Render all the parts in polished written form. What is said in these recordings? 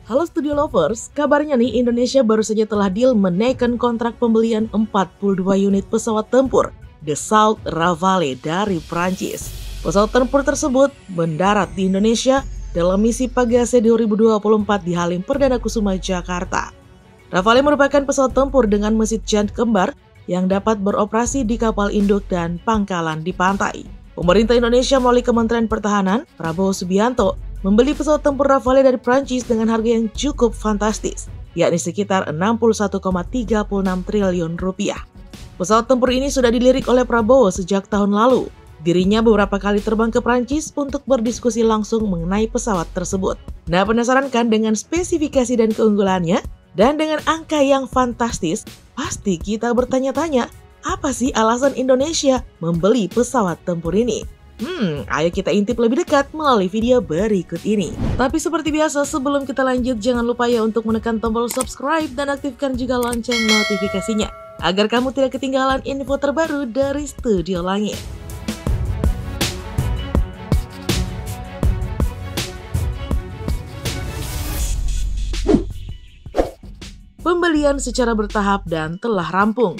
Halo Studio Lovers, kabarnya nih Indonesia baru saja telah deal menaikkan kontrak pembelian 42 unit pesawat tempur Dassault Rafale dari Prancis. Pesawat tempur tersebut mendarat di Indonesia dalam misi Pagase 2024 di Halim Perdana Kusuma, Jakarta. Rafale merupakan pesawat tempur dengan mesin jet kembar yang dapat beroperasi di kapal induk dan pangkalan di pantai. Pemerintah Indonesia melalui Kementerian Pertahanan, Prabowo Subianto, membeli pesawat tempur Rafale dari Prancis dengan harga yang cukup fantastis, yakni sekitar 61,36 triliun rupiah. Pesawat tempur ini sudah dilirik oleh Prabowo sejak tahun lalu. Dirinya beberapa kali terbang ke Prancis untuk berdiskusi langsung mengenai pesawat tersebut. Nah, penasaran kan dengan spesifikasi dan keunggulannya? Dan dengan angka yang fantastis, pasti kita bertanya-tanya, apa sih alasan Indonesia membeli pesawat tempur ini? Ayo kita intip lebih dekat melalui video berikut ini. Tapi seperti biasa, sebelum kita lanjut, jangan lupa ya untuk menekan tombol subscribe dan aktifkan juga lonceng notifikasinya, agar kamu tidak ketinggalan info terbaru dari Studio Langit. Pembelian secara bertahap dan telah rampung.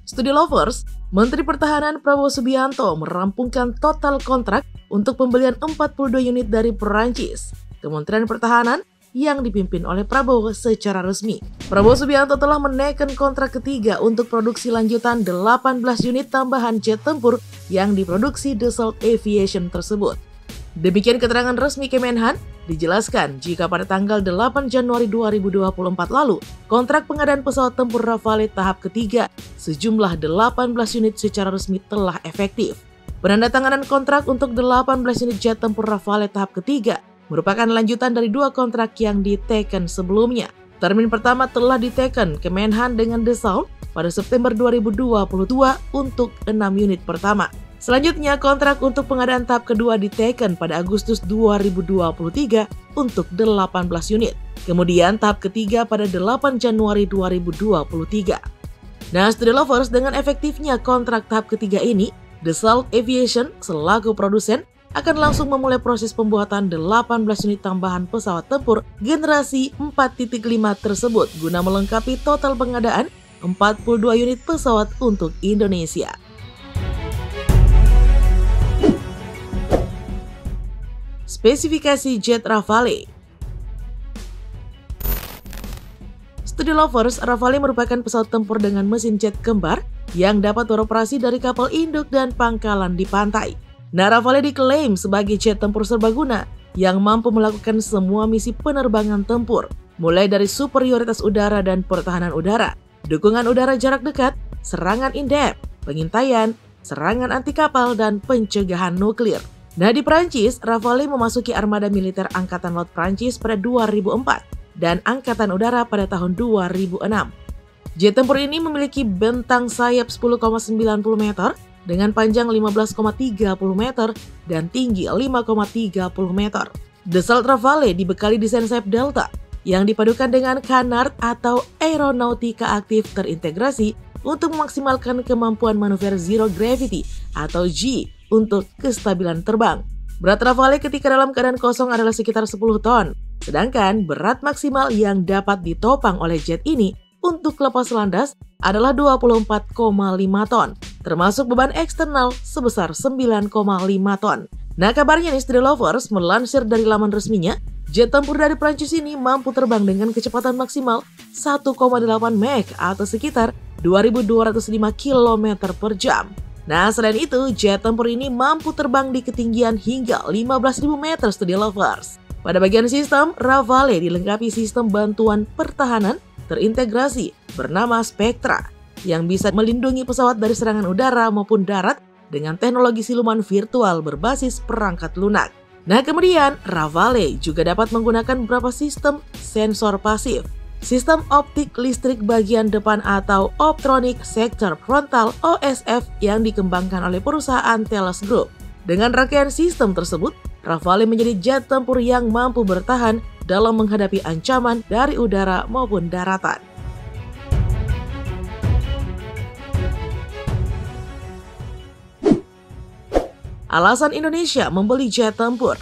Studio Lovers, Menteri Pertahanan Prabowo Subianto merampungkan total kontrak untuk pembelian 42 unit dari Perancis. Kementerian Pertahanan yang dipimpin oleh Prabowo secara resmi. Prabowo Subianto telah menaikkan kontrak ketiga untuk produksi lanjutan 18 unit tambahan jet tempur yang diproduksi Dassault Aviation tersebut. Demikian keterangan resmi Kemenhan, dijelaskan jika pada tanggal 8 Januari 2024 lalu, kontrak pengadaan pesawat tempur Rafale tahap ketiga sejumlah 18 unit secara resmi telah efektif. Penandatanganan kontrak untuk 18 unit jet tempur Rafale tahap ketiga merupakan lanjutan dari dua kontrak yang diteken sebelumnya. Termin pertama telah diteken Kemenhan dengan Dassault pada September 2022 untuk 6 unit pertama. Selanjutnya, kontrak untuk pengadaan tahap kedua diteken pada Agustus 2023 untuk 18 unit. Kemudian tahap ketiga pada 8 Januari 2023. Nah, Studio Lovers, dengan efektifnya kontrak tahap ketiga ini, Dassault Aviation selaku produsen akan langsung memulai proses pembuatan 18 unit tambahan pesawat tempur generasi 4.5 tersebut guna melengkapi total pengadaan 42 unit pesawat untuk Indonesia. Spesifikasi jet Rafale. Studio Lovers, Rafale merupakan pesawat tempur dengan mesin jet kembar yang dapat beroperasi dari kapal induk dan pangkalan di pantai. Nah, Rafale diklaim sebagai jet tempur serbaguna yang mampu melakukan semua misi penerbangan tempur, mulai dari superioritas udara dan pertahanan udara, dukungan udara jarak dekat, serangan in-depth, pengintaian, serangan anti kapal, dan pencegahan nuklir. Nah, di Prancis, Rafale memasuki armada militer Angkatan Laut Prancis pada 2004 dan Angkatan Udara pada tahun 2006. Jet tempur ini memiliki bentang sayap 10,90 meter dengan panjang 15,30 meter dan tinggi 5,30 meter. Dassault Rafale dibekali desain sayap delta yang dipadukan dengan canard atau aeronautika aktif terintegrasi untuk memaksimalkan kemampuan manuver zero gravity atau G untuk kestabilan terbang. Berat Rafale ketika dalam keadaan kosong adalah sekitar 10 ton, sedangkan berat maksimal yang dapat ditopang oleh jet ini untuk lepas landas adalah 24,5 ton, termasuk beban eksternal sebesar 9,5 ton. Nah, kabarnya nih Studio Lovers, melansir dari laman resminya, jet tempur dari Prancis ini mampu terbang dengan kecepatan maksimal 1,8 Mach atau sekitar 2.205 km per jam. Nah, selain itu, jet tempur ini mampu terbang di ketinggian hingga 15.000 meter Studio Lovers. Pada bagian sistem, Rafale dilengkapi sistem bantuan pertahanan terintegrasi bernama Spectra yang bisa melindungi pesawat dari serangan udara maupun darat dengan teknologi siluman virtual berbasis perangkat lunak. Nah, kemudian Rafale juga dapat menggunakan beberapa sistem sensor pasif, sistem optik listrik bagian depan atau Optronic Sector Frontal OSF yang dikembangkan oleh perusahaan Thales Group. Dengan rangkaian sistem tersebut, Rafale menjadi jet tempur yang mampu bertahan dalam menghadapi ancaman dari udara maupun daratan. Alasan Indonesia membeli jet tempur.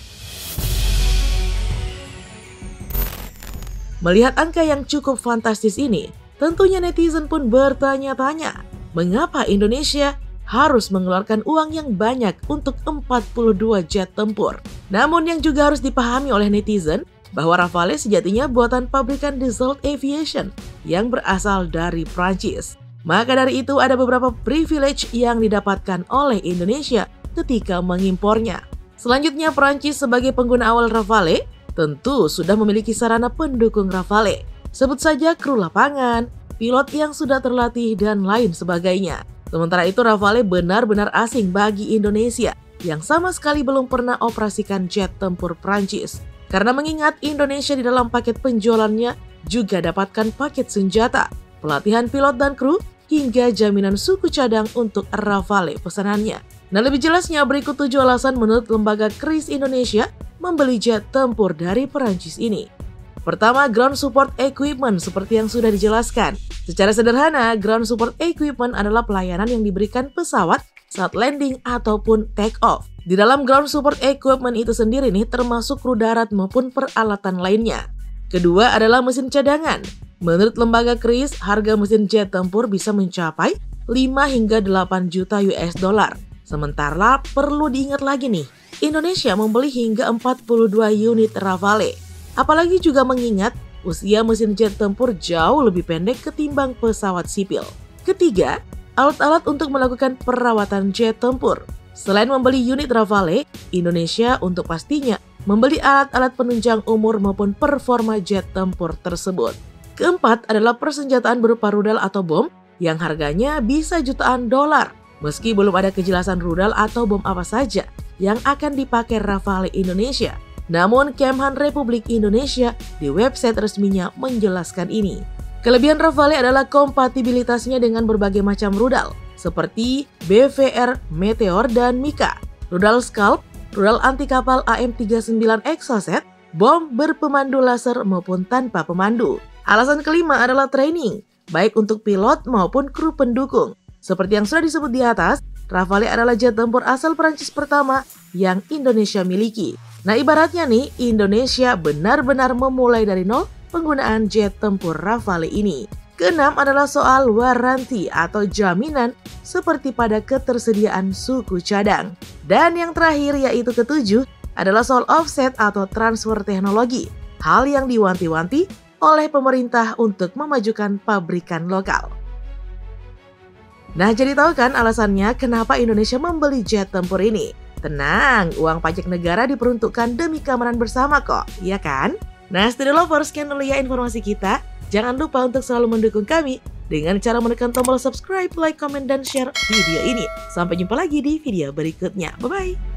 Melihat angka yang cukup fantastis ini, tentunya netizen pun bertanya-tanya, mengapa Indonesia harus mengeluarkan uang yang banyak untuk 42 jet tempur. Namun yang juga harus dipahami oleh netizen, bahwa Rafale sejatinya buatan pabrikan Dassault Aviation yang berasal dari Prancis. Maka dari itu ada beberapa privilege yang didapatkan oleh Indonesia ketika mengimpornya. Selanjutnya, Prancis sebagai pengguna awal Rafale tentu sudah memiliki sarana pendukung Rafale. Sebut saja kru lapangan, pilot yang sudah terlatih, dan lain sebagainya. Sementara itu Rafale benar-benar asing bagi Indonesia yang sama sekali belum pernah operasikan jet tempur Prancis. Karena mengingat Indonesia di dalam paket penjualannya juga dapatkan paket senjata, pelatihan pilot dan kru, hingga jaminan suku cadang untuk Rafale pesanannya. Nah, lebih jelasnya berikut 7 alasan menurut lembaga KRIS Indonesia membeli jet tempur dari Perancis ini. Pertama, ground support equipment seperti yang sudah dijelaskan. Secara sederhana, ground support equipment adalah pelayanan yang diberikan pesawat saat landing ataupun take off. Di dalam ground support equipment itu sendiri nih termasuk kru darat maupun peralatan lainnya. Kedua adalah mesin cadangan. Menurut lembaga KRIS, harga mesin jet tempur bisa mencapai 5 hingga 8 juta US dollar. Sementara perlu diingat lagi nih, Indonesia membeli hingga 42 unit Rafale. Apalagi juga mengingat usia mesin jet tempur jauh lebih pendek ketimbang pesawat sipil. Ketiga, alat-alat untuk melakukan perawatan jet tempur. Selain membeli unit Rafale, Indonesia untuk pastinya membeli alat-alat penunjang umur maupun performa jet tempur tersebut. Keempat adalah persenjataan berupa rudal atau bom yang harganya bisa jutaan dolar. Meski belum ada kejelasan rudal atau bom apa saja yang akan dipakai Rafale Indonesia, namun Kemhan Republik Indonesia di website resminya menjelaskan ini. Kelebihan Rafale adalah kompatibilitasnya dengan berbagai macam rudal, seperti BVR, Meteor, dan Mika, rudal Scalp, rudal anti kapal AM-39 Exocet, bom berpemandu laser maupun tanpa pemandu. Alasan kelima adalah training, baik untuk pilot maupun kru pendukung. Seperti yang sudah disebut di atas, Rafale adalah jet tempur asal Perancis pertama yang Indonesia miliki. Nah, ibaratnya nih, Indonesia benar-benar memulai dari nol penggunaan jet tempur Rafale ini. Keenam adalah soal waranti atau jaminan seperti pada ketersediaan suku cadang. Dan yang terakhir yaitu ketujuh adalah soal offset atau transfer teknologi. Hal yang diwanti-wanti oleh pemerintah untuk memajukan pabrikan lokal. Nah, jadi tahu kan alasannya kenapa Indonesia membeli jet tempur ini? Tenang, uang pajak negara diperuntukkan demi keamanan bersama kok, ya kan? Nah, Studio Lovers, sekian dulu ya informasi kita. Jangan lupa untuk selalu mendukung kami dengan cara menekan tombol subscribe, like, comment, dan share video ini. Sampai jumpa lagi di video berikutnya. Bye-bye!